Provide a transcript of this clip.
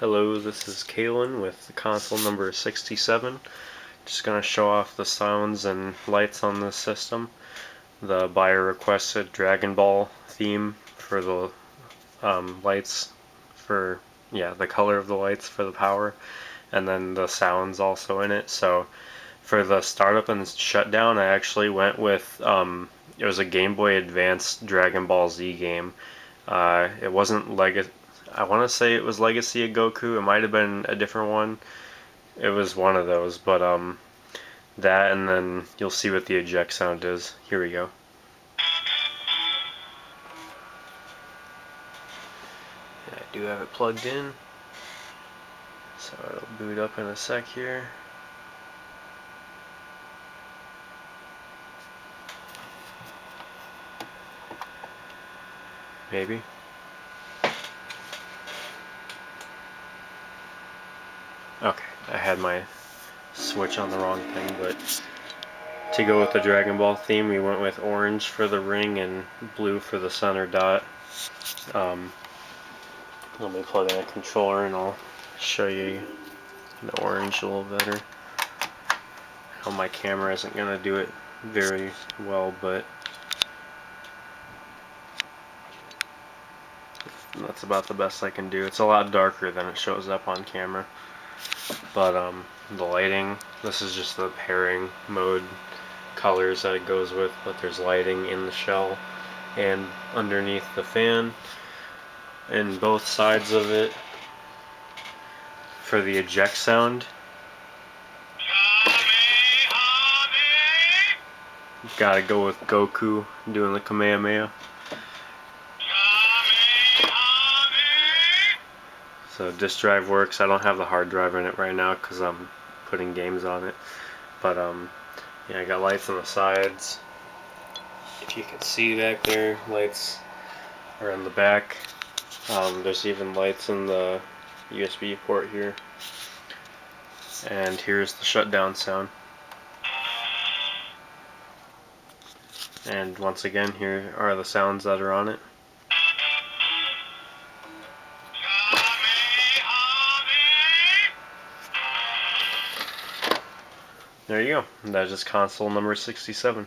Hello, this is Kalen with console number 67. Just going to show off the sounds and lights on this system. The buyer requested Dragon Ball theme for the lights, the color of the lights for the power, and then the sounds also in it. So for the startup and shutdown, I actually went with, it was a Game Boy Advance Dragon Ball Z game. It wasn't I want to say it was Legacy of Goku. It might have been a different one. It was one of those, but that, and then you'll see what the eject sound is. Here we go. And I do have it plugged in, so it'll boot up in a sec here. Maybe. Okay, I had my switch on the wrong thing, but to go with the Dragon Ball theme, we went with orange for the ring and blue for the center dot. Let me plug in a controller and I'll show you the orange a little better. I know my camera isn't going to do it very well, but that's about the best I can do. It's a lot darker than it shows up on camera. But the lighting, this is just the pairing mode colors that it goes with, but there's lighting in the shell and underneath the fan and both sides of it. For the eject sound, gotta go with Goku doing the Kamehameha. So disk drive works. I don't have the hard drive in it right now because I'm putting games on it. But yeah, I got lights on the sides. If you can see back there, lights are in the back. There's even lights in the USB port here. And here's the shutdown sound. And once again, here are the sounds that are on it. There you go. That is console number 67.